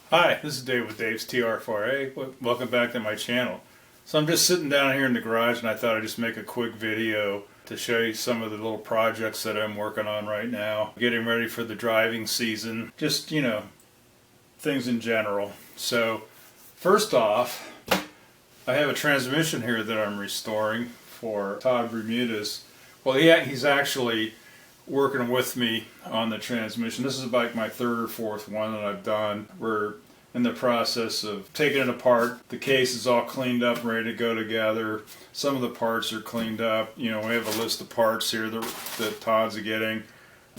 Hi, this is Dave with Dave's TR4A. Welcome back to my channel. So I'm just sitting down here in the garage and I thought I'd just make a quick video to show you some of the little projects that I'm working on right now. Getting ready for the driving season. Just, things in general. So first off, I have a transmission here that I'm restoring for Todd Bermuda's. Well, he's actually working with me on the transmission. This is like my third or fourth one that I've done. We're in the process of taking it apart. The case is all cleaned up, ready to go together. Some of the parts are cleaned up. We have a list of parts here that Todd's getting.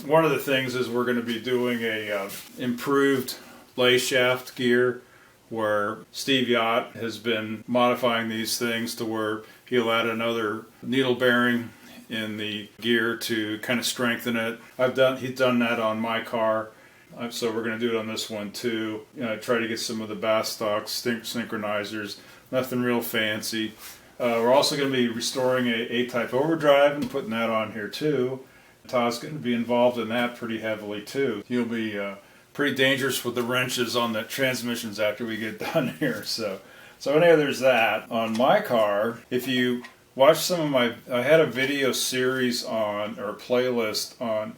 One of the things is we're going to be doing a improved lay shaft gear, where Steve Yacht has been modifying these things to where he'll add another needle bearing in the gear to kind of strengthen it. He's done that on my car, so we're going to do it on this one too. Try to get some of the bass stocks, synchronizers, nothing real fancy. We're also going to be restoring a A-type overdrive and putting that on here too. Todd's going to be involved in that pretty heavily too. He'll be pretty dangerous with the wrenches on the transmissions after we get done here. So anyway, there's that. On my car, if you watch some of I had a video series on, or a playlist on,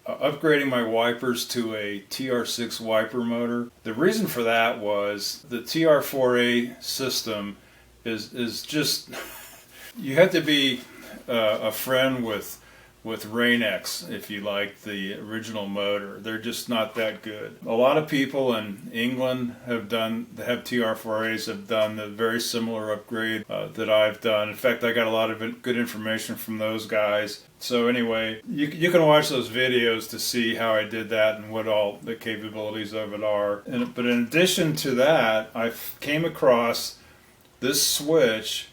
upgrading my wipers to a TR6 Wiper Motor. The reason for that was the TR4A system is just, you have to be a friend with Rain-X if you like the original motor. They're just not that good. A lot of people in England have TR4As have done the very similar upgrade that I've done. In fact, I got a lot of good information from those guys. So anyway, you can watch those videos to see how I did that and what all the capabilities of it are. But in addition to that, I came across this switch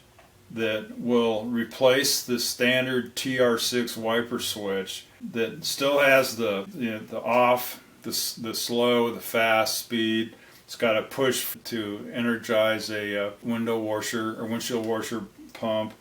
that will replace the standard TR6 wiper switch that still has the off, the slow, the fast speed. It's got a push to energize a window washer or windshield washer pump.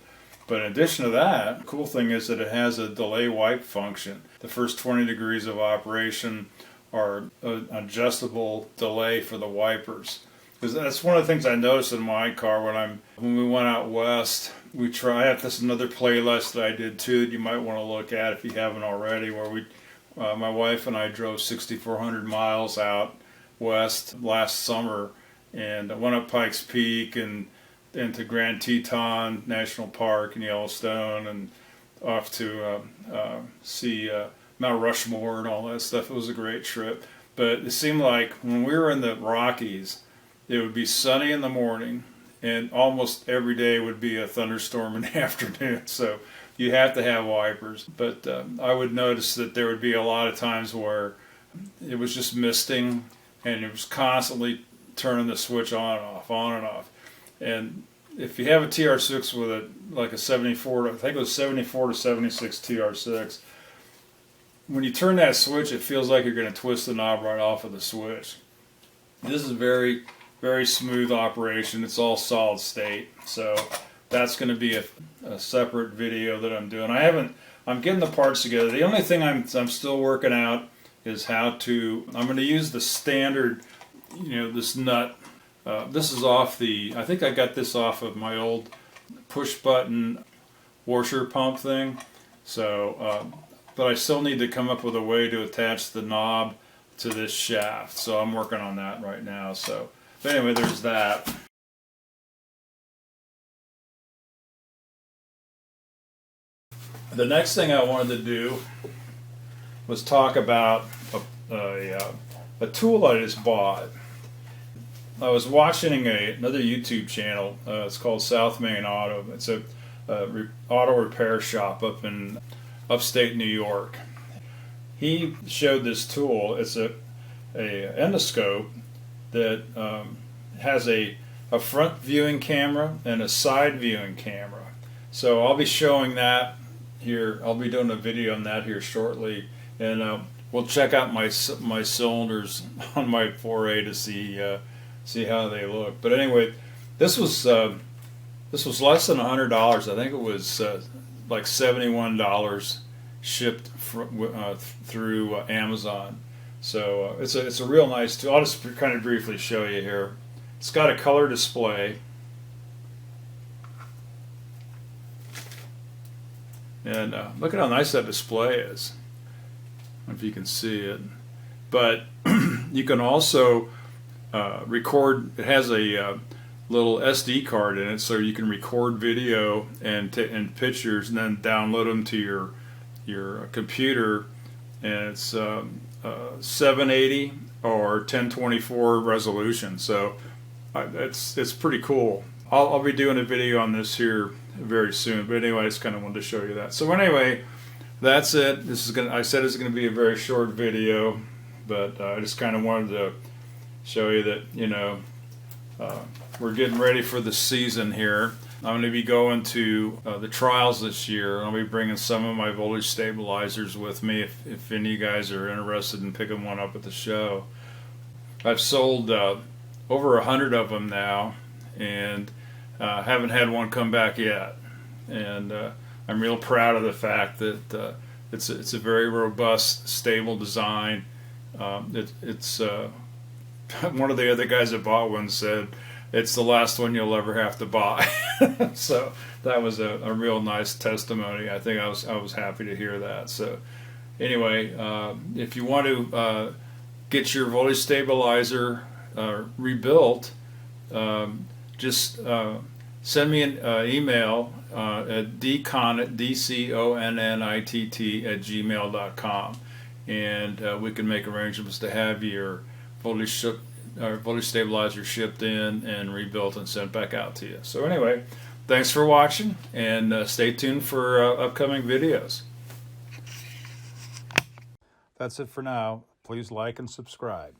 But in addition to that, the cool thing is that it has a delay wipe function. The first 20 degrees of operation are an adjustable delay for the wipers. Because that's one of the things I noticed in my car when we went out west. I have this another playlist that I did too that you might want to look at if you haven't already, where my wife and I drove 6,400 miles out west last summer, and I went up Pikes Peak and into Grand Teton National Park in Yellowstone and off to see Mount Rushmore and all that stuff. It was a great trip. But it seemed like when we were in the Rockies, it would be sunny in the morning, and almost every day would be a thunderstorm in the afternoon. So you have to have wipers. But I would notice that there would be a lot of times where it was just misting, and it was constantly turning the switch on and off, on and off. And if you have a TR6 with like a 74, I think it was 74 to 76 TR6, when you turn that switch, it feels like you're going to twist the knob right off of the switch. This is very smooth operation. It's all solid state, so that's going to be a separate video that I'm doing. I'm getting the parts together. The only thing I'm still working out is I'm going to use the standard, this nut. This is I think I got this off of my old push button washer pump thing. So, but I still need to come up with a way to attach the knob to this shaft. So I'm working on that right now. So. But anyway, there's that. The next thing I wanted to do was talk about a tool I just bought. I was watching another YouTube channel. It's called South Main Auto. It's a auto repair shop up in upstate New York. He showed this tool. It's a endoscope that has a front viewing camera and a side viewing camera. So I'll be showing that here. I'll be doing a video on that here shortly, and we'll check out my cylinders on my 4A to see how they look. But anyway, this was less than $100. I think it was like $71 shipped through Amazon. So it's a real nice tool. I'll just kind of briefly show you here. It's got a color display, and look at how nice that display is. I don't know if you can see it, but you can also record. It has a little SD card in it, so you can record video and pictures, and then download them to your computer. And it's 780 or 1024 resolution, so it's pretty cool. I'll be doing a video on this here very soon, but anyway, I just kind of wanted to show you that. So anyway, that's it. I said it's going to be a very short video, but I just kind of wanted to show you that, you know, we're getting ready for the season here. I'm going to be going to the trials this year. I'll be bringing some of my voltage stabilizers with me if any of you guys are interested in picking one up at the show. I've sold over 100 of them now, and haven't had one come back yet. And I'm real proud of the fact that it's a very robust, stable design. It's one of the other guys that bought one said, it's the last one you'll ever have to buy. So that was a real nice testimony. I think I was happy to hear that. So anyway, if you want to get your voltage stabilizer rebuilt, just send me an email at dconnit@gmail.com, and we can make arrangements to have your voltage stabilizer shipped in and rebuilt and sent back out to you. So anyway, thanks for watching, and stay tuned for upcoming videos. That's it for now. Please like and subscribe.